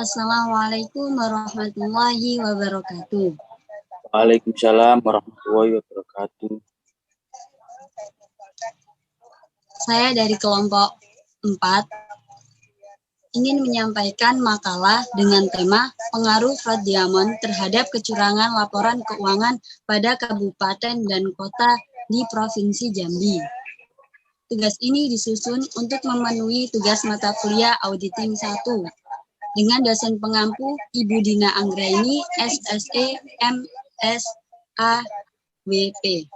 Assalamualaikum warahmatullahi wabarakatuh. Waalaikumsalam warahmatullahi wabarakatuh. Saya dari kelompok 4 ingin menyampaikan makalah dengan tema pengaruh fraud diamond terhadap kecurangan laporan keuangan pada kabupaten dan kota di Provinsi Jambi. Tugas ini disusun untuk memenuhi tugas mata kuliah auditing 1 dengan dosen pengampu Ibu Dina Anggraini, SSE, MSA, WP.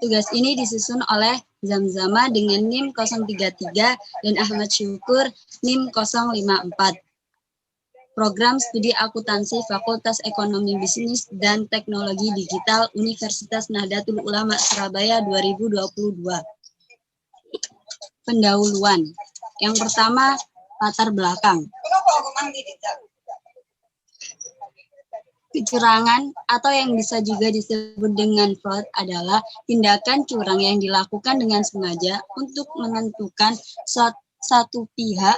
Tugas ini disusun oleh Zamzama dengan NIM 033 dan Ahmad Syukur NIM 054. Program Studi Akuntansi Fakultas Ekonomi Bisnis dan Teknologi Digital Universitas Nahdlatul Ulama Surabaya 2022. Pendahuluan. Yang pertama, latar belakang. Kecurangan atau yang bisa juga disebut dengan fraud adalah tindakan curang yang dilakukan dengan sengaja untuk menentukan satu pihak,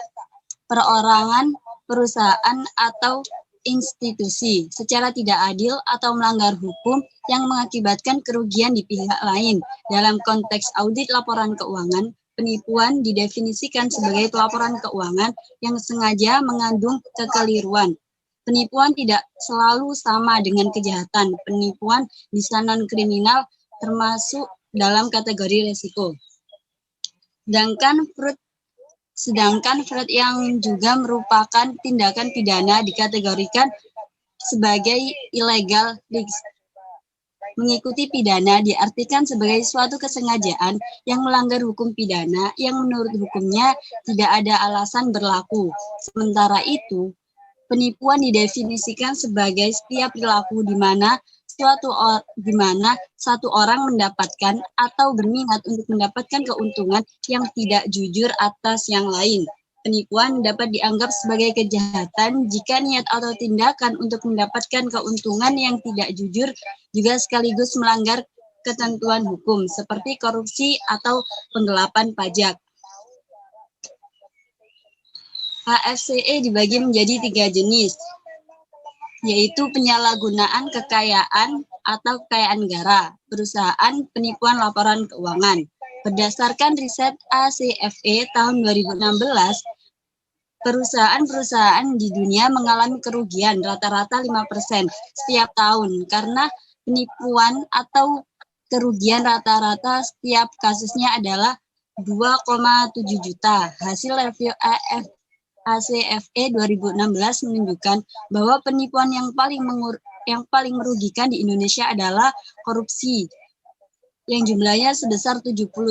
perorangan, perusahaan, atau institusi secara tidak adil atau melanggar hukum yang mengakibatkan kerugian di pihak lain. Dalam konteks audit laporan keuangan, penipuan didefinisikan sebagai pelaporan keuangan yang sengaja mengandung kekeliruan. Penipuan tidak selalu sama dengan kejahatan. Penipuan bisa non-kriminal termasuk dalam kategori risiko. Sedangkan fraud yang juga merupakan tindakan pidana dikategorikan sebagai illegal leaks. Mengikuti pidana diartikan sebagai suatu kesengajaan yang melanggar hukum pidana yang menurut hukumnya tidak ada alasan berlaku. Sementara itu, penipuan didefinisikan sebagai setiap perilaku di mana satu orang mendapatkan atau berminat untuk mendapatkan keuntungan yang tidak jujur atas yang lain. Penipuan dapat dianggap sebagai kejahatan jika niat atau tindakan untuk mendapatkan keuntungan yang tidak jujur juga sekaligus melanggar ketentuan hukum seperti korupsi atau penggelapan pajak. HFCE dibagi menjadi 3 jenis, yaitu penyalahgunaan kekayaan atau kekayaan negara, perusahaan, penipuan laporan keuangan. Berdasarkan riset ACFE tahun 2016, perusahaan-perusahaan di dunia mengalami kerugian rata-rata 5% setiap tahun karena penipuan atau kerugian rata-rata setiap kasusnya adalah 2,7 juta. Hasil review ACFE 2016 menunjukkan bahwa penipuan yang paling merugikan di Indonesia adalah korupsi, yang jumlahnya sebesar 77%.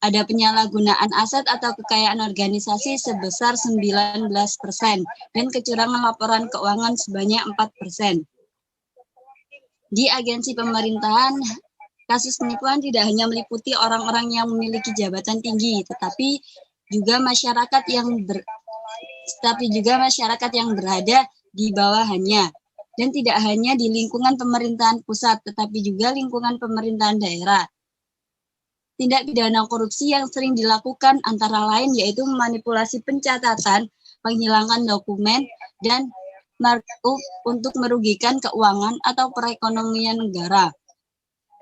Ada penyalahgunaan aset atau kekayaan organisasi sebesar 19% dan kecurangan laporan keuangan sebanyak 4%. Di agensi pemerintahan, kasus penipuan tidak hanya meliputi orang-orang yang memiliki jabatan tinggi, tetapi juga masyarakat yang berada di bawahannya, dan tidak hanya di lingkungan pemerintahan pusat, tetapi juga lingkungan pemerintahan daerah. Tindak pidana korupsi yang sering dilakukan antara lain yaitu memanipulasi pencatatan, menghilangkan dokumen, dan markup untuk merugikan keuangan atau perekonomian negara.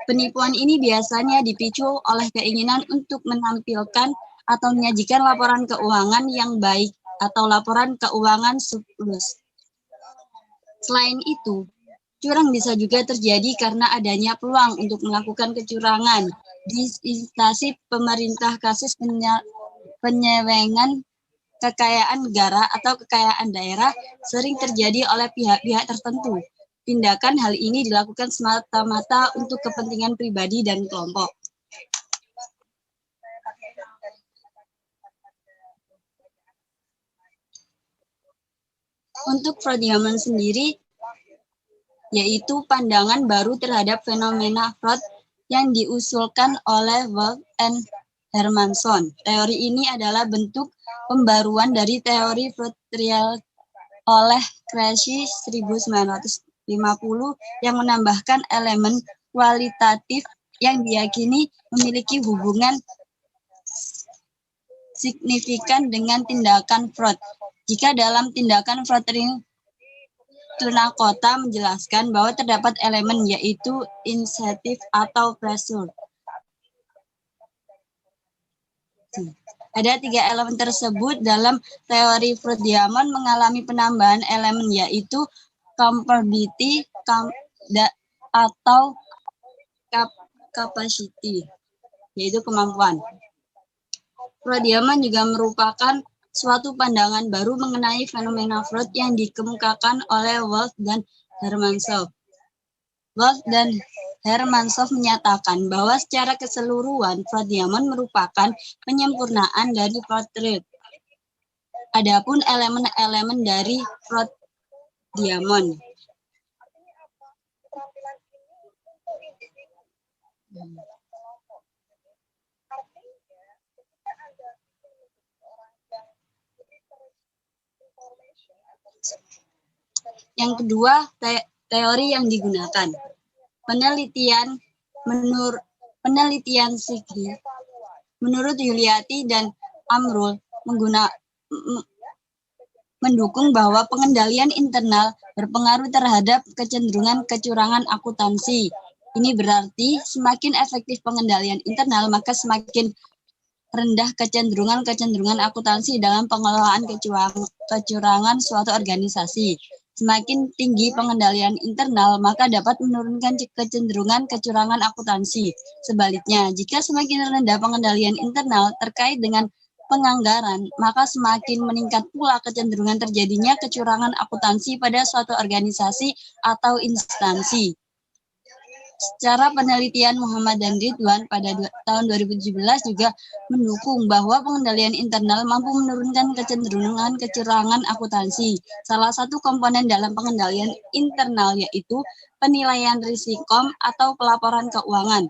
Penipuan ini biasanya dipicu oleh keinginan untuk menampilkan atau menyajikan laporan keuangan yang baik atau laporan keuangan surplus. Selain itu, curang bisa juga terjadi karena adanya peluang untuk melakukan kecurangan di instansi pemerintah. Kasus penyelewengan kekayaan negara atau kekayaan daerah sering terjadi oleh pihak-pihak tertentu. Tindakan hal ini dilakukan semata-mata untuk kepentingan pribadi dan kelompok. Untuk fraud diamond sendiri, yaitu pandangan baru terhadap fenomena fraud yang diusulkan oleh Wolff and Hermanson. Teori ini adalah bentuk pembaruan dari teori fraud real oleh Krejci 1950 yang menambahkan elemen kualitatif yang diyakini memiliki hubungan signifikan dengan tindakan fraud. Jika dalam tindakan fraud tuna kota menjelaskan bahwa terdapat elemen yaitu insentif atau pressure. Ada 3 elemen tersebut dalam teori Freud-Diamond mengalami penambahan elemen yaitu comparability atau capacity, yaitu kemampuan. Freud-Diamond juga merupakan suatu pandangan baru mengenai fenomena Freud yang dikemukakan oleh Wolff dan Hermannshoff. Wolff dan Hermannshoff menyatakan bahwa secara keseluruhan Freud-Diamond merupakan penyempurnaan dari Freud. Adapun elemen-elemen dari Freud-Diamond. Yang kedua, teori yang digunakan. Penelitian Sigri menurut Yuliati dan Amrul mendukung bahwa pengendalian internal berpengaruh terhadap kecenderungan kecurangan akuntansi. Ini berarti semakin efektif pengendalian internal, maka semakin rendah kecenderungan akuntansi dalam pengelolaan kecurangan suatu organisasi. Semakin tinggi pengendalian internal, maka dapat menurunkan kecenderungan kecurangan akuntansi. Sebaliknya, jika semakin rendah pengendalian internal terkait dengan penganggaran, maka semakin meningkat pula kecenderungan terjadinya kecurangan akuntansi pada suatu organisasi atau instansi. Secara penelitian Muhammad dan Ridwan pada tahun 2017 juga mendukung bahwa pengendalian internal mampu menurunkan kecenderungan kecurangan akuntansi. Salah satu komponen dalam pengendalian internal yaitu penilaian risiko atau pelaporan keuangan.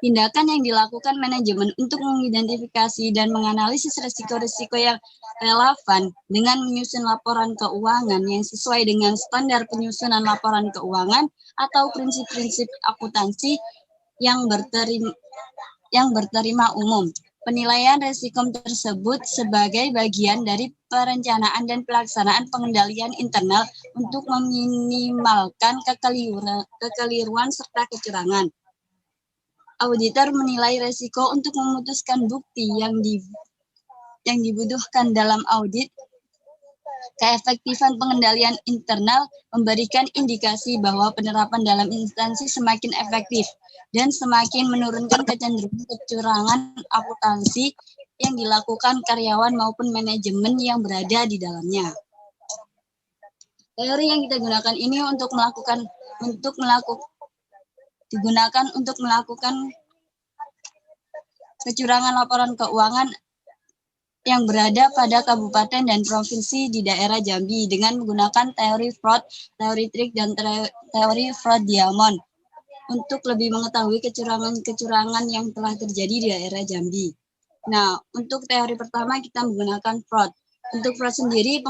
Tindakan yang dilakukan manajemen untuk mengidentifikasi dan menganalisis risiko-risiko yang relevan dengan menyusun laporan keuangan yang sesuai dengan standar penyusunan laporan keuangan atau prinsip-prinsip akuntansi yang berterima umum. Penilaian risiko tersebut sebagai bagian dari perencanaan dan pelaksanaan pengendalian internal untuk meminimalkan kekeliruan serta kecurangan. Auditor menilai risiko untuk memutuskan bukti yang dibutuhkan dalam audit. Keefektifan pengendalian internal memberikan indikasi bahwa penerapan dalam instansi semakin efektif dan semakin menurunkan kecenderungan kecurangan akuntansi yang dilakukan karyawan maupun manajemen yang berada di dalamnya. Teori yang kita gunakan ini digunakan untuk melakukan kecurangan laporan keuangan yang berada pada kabupaten dan provinsi di daerah Jambi dengan menggunakan teori Freud, teori trik, dan teori Freud-Diamond untuk lebih mengetahui kecurangan-kecurangan yang telah terjadi di daerah Jambi. Nah, untuk teori pertama kita menggunakan Freud. Untuk Freud sendiri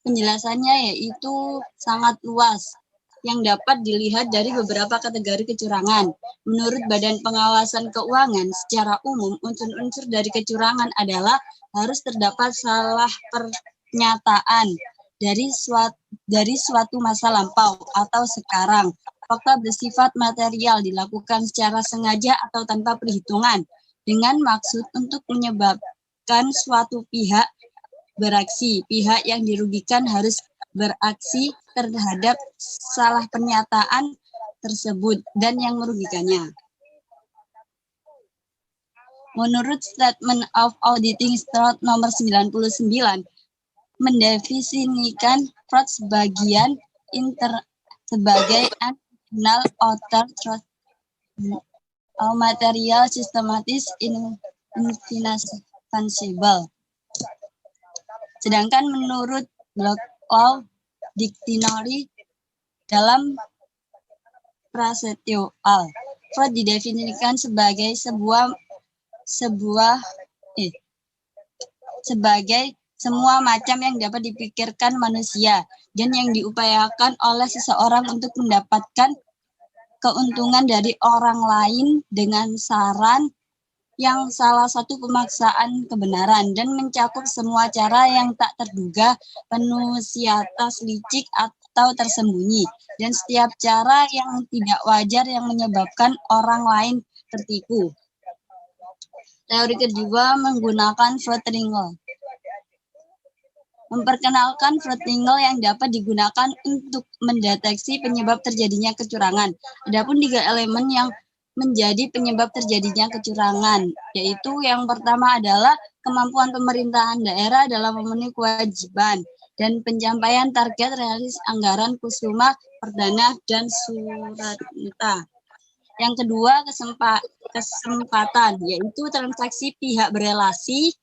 penjelasannya yaitu sangat luas, yang dapat dilihat dari beberapa kategori kecurangan. Menurut Badan Pengawasan Keuangan, secara umum unsur-unsur dari kecurangan adalah harus terdapat salah pernyataan dari suatu masa lampau atau sekarang. Fakta bersifat material dilakukan secara sengaja atau tanpa perhitungan dengan maksud untuk menyebabkan suatu pihak beraksi. Pihak yang dirugikan harus beraksi terhadap salah pernyataan tersebut dan yang merugikannya. Menurut Statement of Auditing Standard nomor 99, mendefinisikan Freud sebagai internal outer material systematis infinable. Sedangkan menurut Blackwell Dictionary dalam Prasetyo Al, Freud didefinisikan sebagai sebagai semua macam yang dapat dipikirkan manusia dan yang diupayakan oleh seseorang untuk mendapatkan keuntungan dari orang lain dengan saran yang salah satu pemaksaan kebenaran dan mencakup semua cara yang tak terduga, penuh siatas licik atau tersembunyi, dan setiap cara yang tidak wajar yang menyebabkan orang lain tertipu. Teori kedua menggunakan Frothingle. Memperkenalkan Frothingle yang dapat digunakan untuk mendeteksi penyebab terjadinya kecurangan. Adapun 3 elemen yang menjadi penyebab terjadinya kecurangan, yaitu yang pertama adalah kemampuan pemerintahan daerah dalam memenuhi kewajiban dan pencapaian target realis anggaran Kusuma, Perdana, dan Suratita. Yang kedua, kesempatan, yaitu transaksi pihak berelasi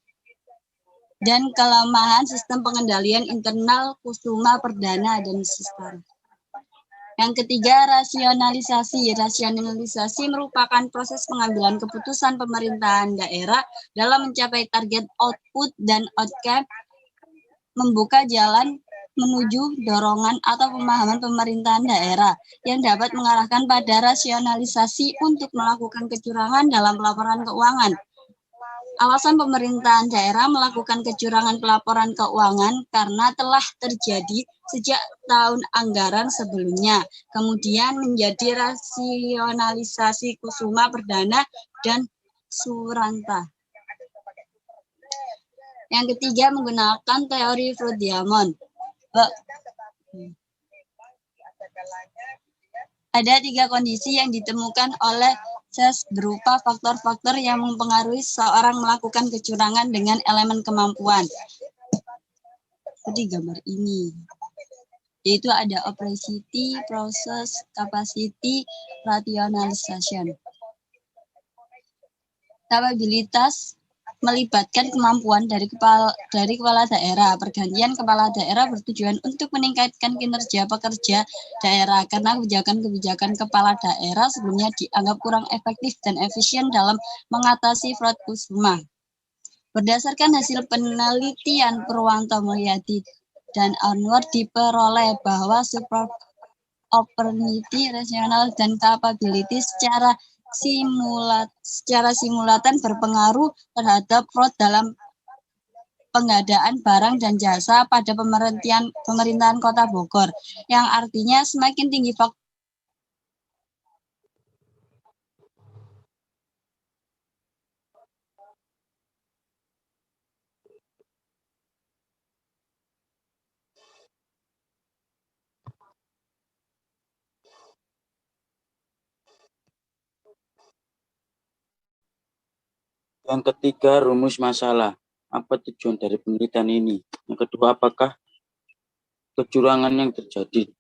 dan kelemahan sistem pengendalian internal Kusuma, Perdana, dan Sistar. Yang ketiga, rasionalisasi. Rasionalisasi merupakan proses pengambilan keputusan pemerintahan daerah dalam mencapai target output dan outcome, membuka jalan menuju dorongan atau pemahaman pemerintahan daerah yang dapat mengarahkan pada rasionalisasi untuk melakukan kecurangan dalam pelaporan keuangan. Alasan pemerintahan daerah melakukan kecurangan pelaporan keuangan karena telah terjadi sejak tahun anggaran sebelumnya, kemudian menjadi rasionalisasi Kusuma, Perdana, dan Suranta. Yang ketiga, menggunakan teori Fruit-Diamond. Ada 3 kondisi yang ditemukan oleh Ces berupa faktor-faktor yang mempengaruhi seorang melakukan kecurangan dengan elemen kemampuan. Seperti gambar ini. Yaitu ada opacity, process, capacity, rationalization. Kapabilitas melibatkan kemampuan dari kepala daerah. Pergantian kepala daerah bertujuan untuk meningkatkan kinerja pekerja daerah karena kebijakan-kebijakan kepala daerah sebelumnya dianggap kurang efektif dan efisien dalam mengatasi fraud Kusuma. Berdasarkan hasil penelitian Purwanto Mulyadi dan Anwar diperoleh bahwa super opportunity, rasional, dan capability secara simulatan berpengaruh terhadap fraud dalam pengadaan barang dan jasa pada pemerintahan Kota Bogor, yang artinya semakin tinggi faktor Yang ketiga, rumus masalah. Apa tujuan dari penelitian ini? Yang kedua, apakah kecurangan yang terjadi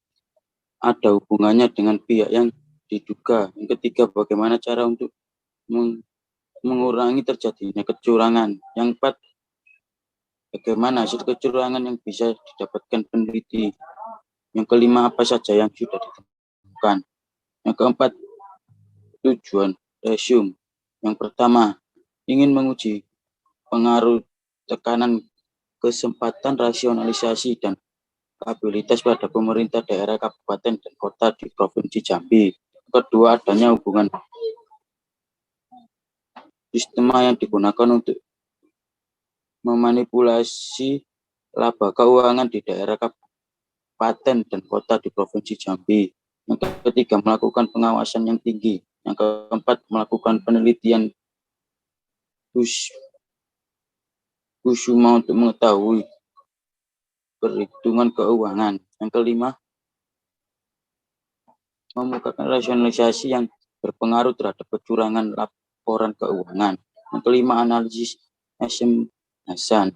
ada hubungannya dengan pihak yang diduga? Yang ketiga, bagaimana cara untuk mengurangi terjadinya kecurangan? Yang keempat, bagaimana hasil kecurangan yang bisa didapatkan peneliti? Yang kelima, apa saja yang sudah ditemukan? Yang keempat, tujuan resume. Yang pertama, ingin menguji pengaruh tekanan kesempatan rasionalisasi dan kapabilitas pada pemerintah daerah, kabupaten, dan kota di Provinsi Jambi. Kedua, adanya hubungan sistem yang digunakan untuk memanipulasi laba keuangan di daerah, kabupaten, dan kota di Provinsi Jambi. Yang ketiga, melakukan pengawasan yang tinggi. Yang keempat, melakukan penelitian Kusuma untuk mengetahui perhitungan keuangan. Yang kelima, memukakan rasionalisasi yang berpengaruh terhadap kecurangan laporan keuangan. Yang kelima, analisis SM Hasan.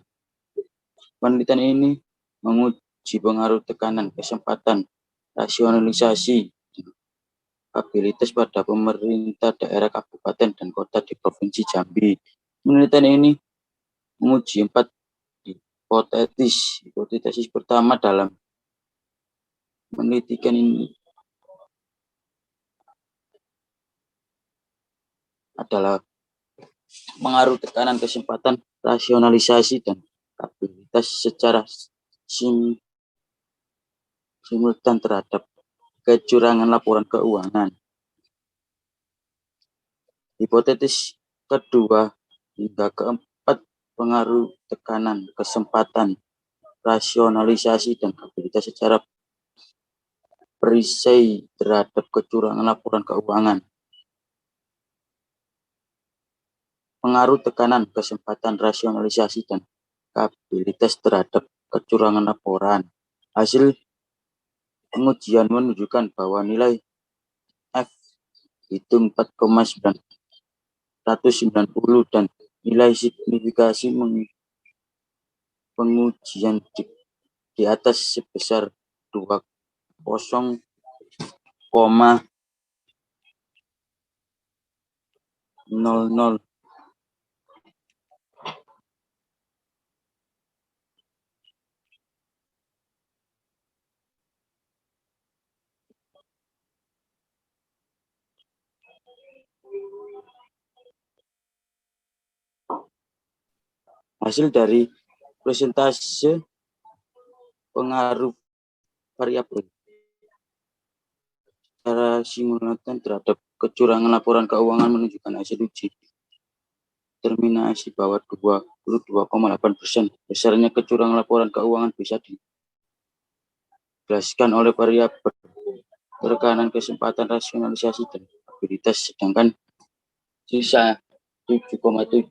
Penelitian ini menguji pengaruh tekanan kesempatan rasionalisasi kapabilitas pada pemerintah daerah, kabupaten, dan kota di Provinsi Jambi. Penelitian ini menguji 4 hipotesis. Hipotesis pertama dalam penelitian ini adalah pengaruh tekanan kesempatan rasionalisasi dan kapabilitas secara simultan terhadap kecurangan laporan keuangan. Hipotesis kedua hingga keempat, pengaruh tekanan, kesempatan, rasionalisasi, dan kapabilitas secara perisai terhadap kecurangan laporan keuangan. Pengaruh tekanan, kesempatan, rasionalisasi, dan kapabilitas terhadap kecurangan laporan. Hasil pengujian menunjukkan bahwa nilai F itu 4,990 dan nilai signifikasi pengujian di atas sebesar 20,00. Hasil dari presentase pengaruh variabel secara simultan terhadap kecurangan laporan keuangan menunjukkan hasil uji determinasi bahwa 22,8% besarnya kecurangan laporan keuangan bisa dijelaskan oleh variabel tekanan, kesempatan, rasionalisasi, dan kapabilitas, sedangkan sisa 77,2%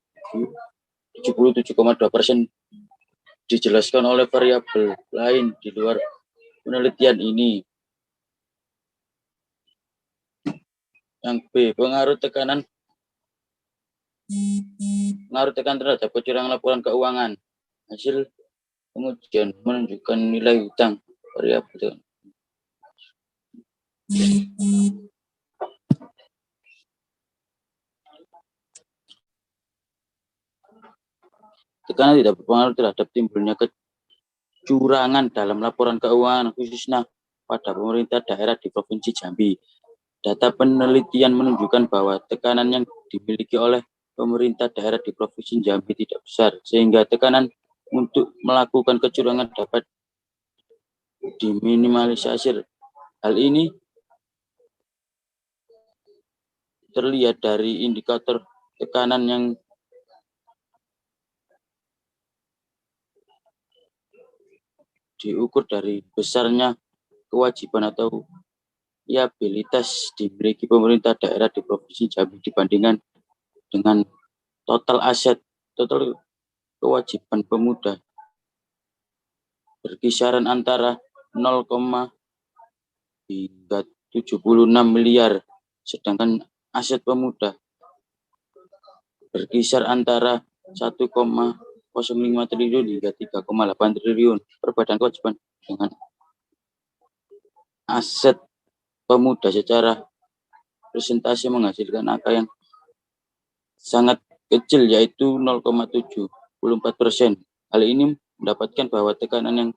dijelaskan oleh variabel lain di luar penelitian ini. Yang B, pengaruh tekanan terhadap kecurangan laporan keuangan. Hasil pengujian menunjukkan nilai hutang variabel tekanan tidak berpengaruh terhadap timbulnya kecurangan dalam laporan keuangan, khususnya pada pemerintah daerah di Provinsi Jambi. Data penelitian menunjukkan bahwa tekanan yang dimiliki oleh pemerintah daerah di Provinsi Jambi tidak besar, sehingga tekanan untuk melakukan kecurangan dapat diminimalisasi. Hal ini terlihat dari indikator tekanan yang diukur dari besarnya kewajiban atau liabilitas dimiliki pemerintah daerah di Provinsi Jambi dibandingkan dengan total aset, total kewajiban pemuda berkisaran antara 0, hingga 76 miliar, sedangkan aset pemuda berkisar antara 1,05 triliun hingga 3,8 triliun. Perbedaan kewajiban dengan aset pemuda secara presentasi menghasilkan angka yang sangat kecil, yaitu 0,74%. Hal ini mendapatkan bahwa tekanan yang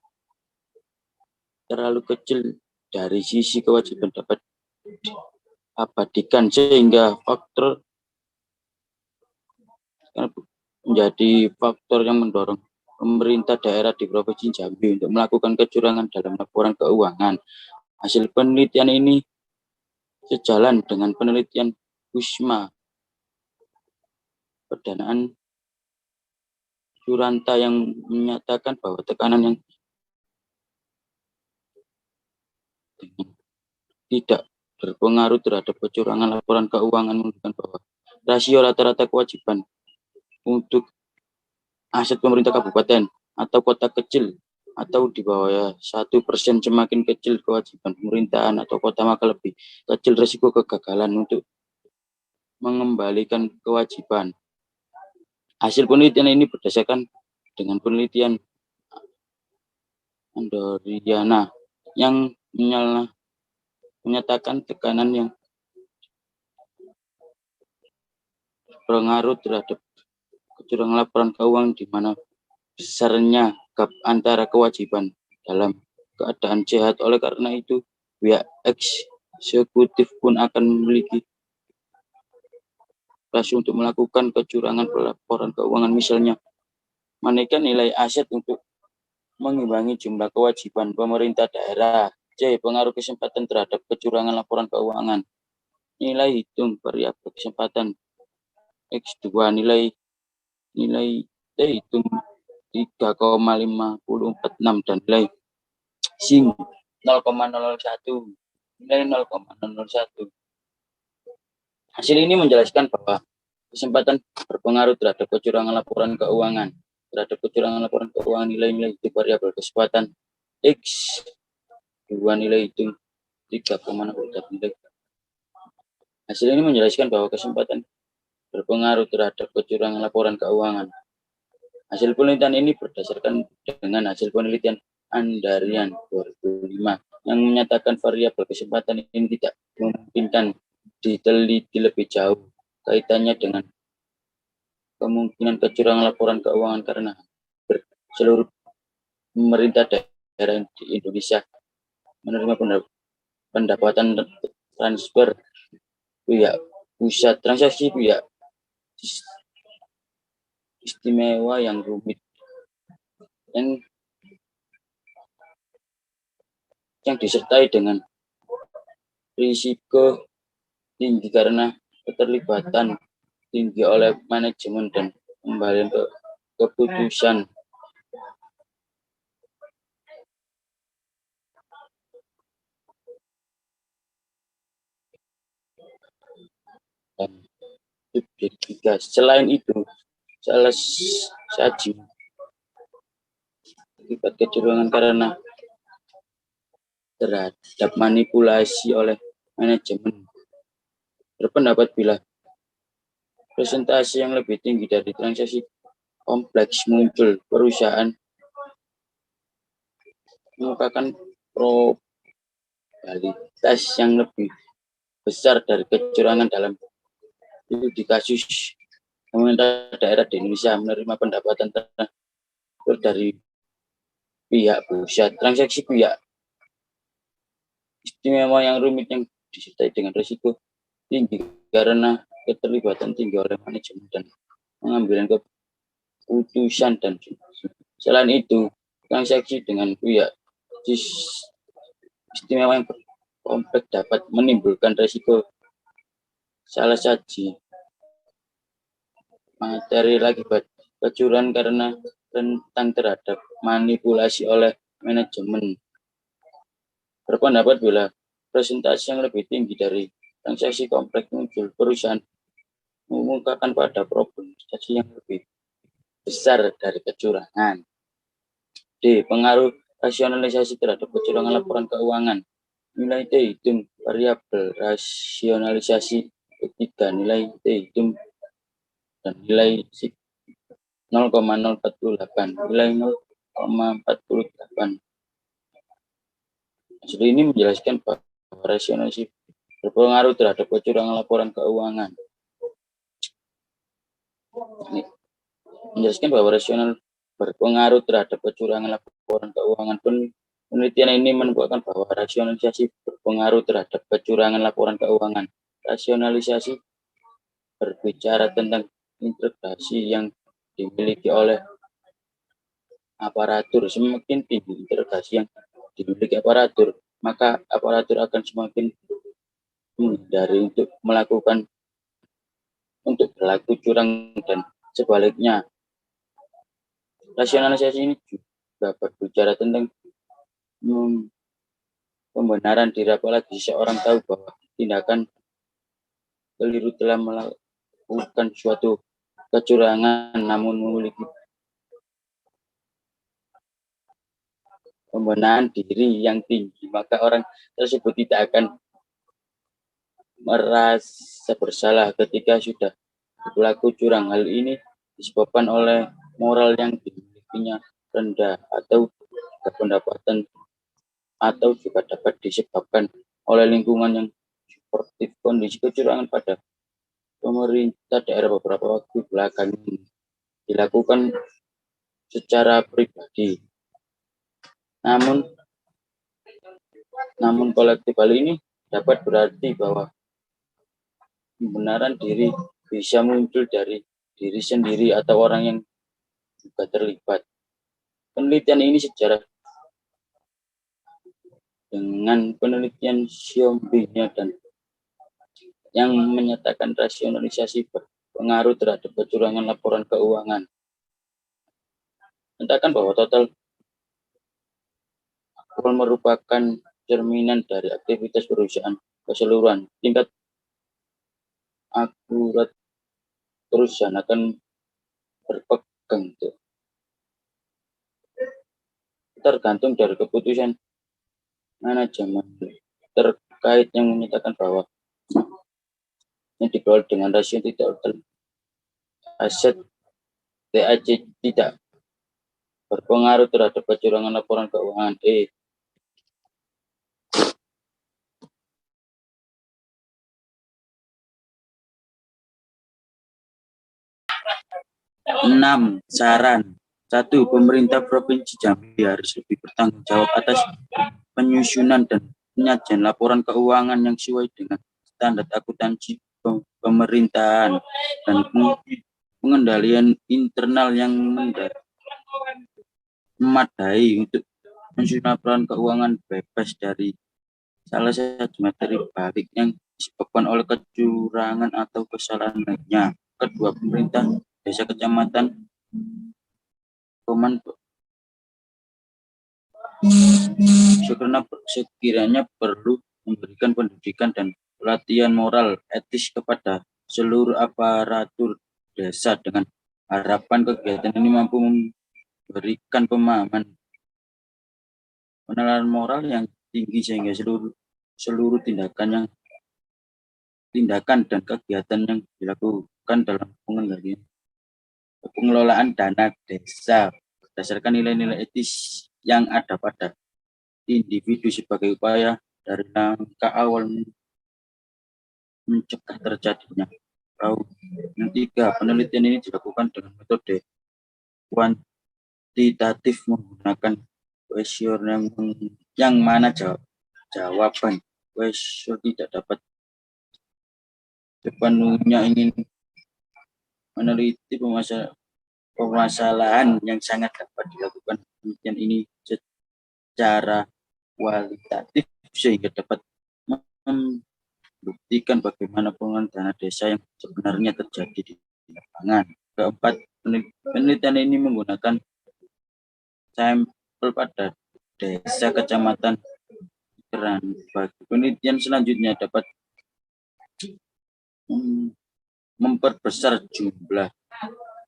terlalu kecil dari sisi kewajiban dapat diabadikan, sehingga faktor menjadi faktor yang mendorong pemerintah daerah di Provinsi Jambi untuk melakukan kecurangan dalam laporan keuangan. Hasil penelitian ini sejalan dengan penelitian Kusma Pendanaan Suranta yang menyatakan bahwa tekanan yang tidak berpengaruh terhadap kecurangan laporan keuangan menunjukkan bahwa rasio rata-rata kewajiban untuk aset pemerintah kabupaten atau kota kecil atau di bawah 1% semakin kecil kewajiban pemerintahan atau kota, maka lebih kecil risiko kegagalan untuk mengembalikan kewajiban. Hasil penelitian ini berdasarkan dengan penelitian Andoriana yang menyatakan tekanan yang berpengaruh terhadap kecurangan laporan keuangan di mana besarnya gap antara kewajiban dalam keadaan sehat. Oleh karena itu, pihak eksekutif pun akan memiliki kasih untuk melakukan kecurangan laporan keuangan, misalnya menaikkan nilai aset untuk mengimbangi jumlah kewajiban pemerintah daerah. C. Pengaruh kesempatan terhadap kecurangan laporan keuangan. Nilai hitung variabel kesempatan X2 nilai T hitung 3,546 dan nilai SIM 0,001 nilai 0,001. Hasil ini menjelaskan bahwa kesempatan berpengaruh terhadap kecurangan laporan keuangan. Terhadap kecurangan laporan keuangan nilai-nilai itu variabel kesempatan X, 2 nilai hitung 3,0 nilai. Hasil ini menjelaskan bahwa kesempatan berpengaruh terhadap kecurangan laporan keuangan. Hasil penelitian ini berdasarkan dengan hasil penelitian Andarian 2005 yang menyatakan variabel kesempatan ini tidak memungkinkan diteliti lebih jauh kaitannya dengan kemungkinan kecurangan laporan keuangan karena seluruh pemerintah daerah di Indonesia menerima pendapatan transfer pihak pusat, transaksi pihak istimewa yang rumit yang disertai dengan risiko tinggi karena keterlibatan tinggi oleh manajemen dan kembalian keputusan. Dan subjektivitas. Selain itu, salah saji akibat kecurangan karena terhadap manipulasi oleh manajemen berpendapat bila presentasi yang lebih tinggi dari transaksi kompleks muncul, perusahaan merupakan probabilitas yang lebih besar dari kecurangan dalam itu di kasus pemerintah daerah di Indonesia menerima pendapatan dari pihak pusat, transaksi pihak istimewa yang rumit yang disertai dengan risiko tinggi karena keterlibatan tinggi oleh manajemen dan pengambilan keputusan dan selain itu transaksi dengan pihak istimewa yang kompleks dapat menimbulkan risiko salah saji materi akibat kecurangan karena rentan terhadap manipulasi oleh manajemen. Berpendapat bila presentasi yang lebih tinggi dari transaksi kompleks muncul, perusahaan mengungkapkan pada probabilitas yang lebih besar dari kecurangan. D. Pengaruh rasionalisasi terhadap kecurangan laporan keuangan. Nilai T hitung variabel rasionalisasi ketiga nilai T hitung dan nilai 0,048 nilai 0,48. Hasil ini menjelaskan bahwa rasionalisasi berpengaruh terhadap kecurangan laporan keuangan. Ini menjelaskan bahwa rasional berpengaruh terhadap kecurangan laporan keuangan. Penelitian ini menemukan bahwa rasionalisasi berpengaruh terhadap kecurangan laporan keuangan. Rasionalisasi berbicara tentang integrasi yang dimiliki oleh aparatur. Semakin tinggi integrasi yang dimiliki aparatur, maka aparatur akan semakin menghindari untuk berlaku curang dan sebaliknya. Rasionalisasi ini juga berbicara tentang pembenaran diri, apalagi seseorang tahu bahwa tindakan keliru telah melakukan suatu kecurangan namun memiliki pembenaran diri yang tinggi, maka orang tersebut tidak akan merasa bersalah ketika sudah berlaku curang. Hal ini disebabkan oleh moral yang dimilikinya rendah atau pendapatan, atau juga dapat disebabkan oleh lingkungan yang suportif. Kondisi kecurangan pada pemerintah daerah beberapa waktu belakangan ini dilakukan secara pribadi. Namun kolektif. Hal ini dapat berarti bahwa pembenaran diri bisa muncul dari diri sendiri atau orang yang juga terlibat. Penelitian ini sejarah dengan penelitian Xiaomi dan yang menyatakan rasionalisasi pengaruh terhadap kecurangan laporan keuangan. Katakan bahwa total aktual merupakan cerminan dari aktivitas perusahaan keseluruhan. Tingkat akurat perusahaan akan berpegang tergantung dari keputusan manajemen terkait yang menyatakan bahwa yang dikelola dengan rasio tidak aset TAC tidak berpengaruh terhadap kecurangan laporan keuangan. 6. Saran. 1. Pemerintah Provinsi Jambi harus lebih bertanggung jawab atas penyusunan dan penyajian laporan keuangan yang sesuai dengan standar akuntansi pemerintahan dan pengendalian internal yang memadai untuk menyusun laporan keuangan bebas dari salah satu materi balik yang disebabkan oleh kecurangan atau kesalahan lainnya. Kedua, pemerintah desa, kecamatan, sekiranya perlu memberikan pendidikan dan pelatihan moral etis kepada seluruh aparatur desa dengan harapan kegiatan ini mampu memberikan pemahaman penalaran moral yang tinggi sehingga seluruh tindakan dan kegiatan yang dilakukan dalam pengelolaan dana desa berdasarkan nilai-nilai etis yang ada pada individu sebagai upaya dari langkah awal mencegah terjadinya fraud. Yang 3, penelitian ini dilakukan dengan metode kuantitatif menggunakan questionnaire yang mana jawaban questionnaire tidak dapat sepenuhnya ingin meneliti permasalahan yang sangat dapat dilakukan penelitian ini secara kualitatif sehingga dapat membuktikan bagaimana penggunaan dana desa yang sebenarnya terjadi di lapangan. Keempat, penelitian ini menggunakan sampel pada desa, kecamatan, bagi penelitian selanjutnya dapat memperbesar jumlah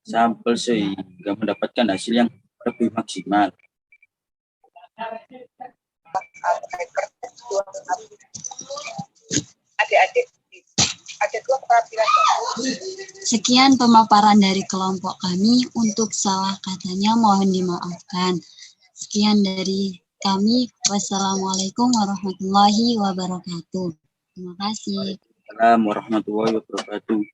sampel sehingga mendapatkan hasil yang lebih maksimal. Adik-adik, ada 2 perhatian. Sekian pemaparan dari kelompok kami. Untuk salah katanya mohon dimaafkan. Sekian dari kami. Wassalamualaikum warahmatullahi wabarakatuh. Terima kasih. Assalamualaikum warahmatullahi wabarakatuh.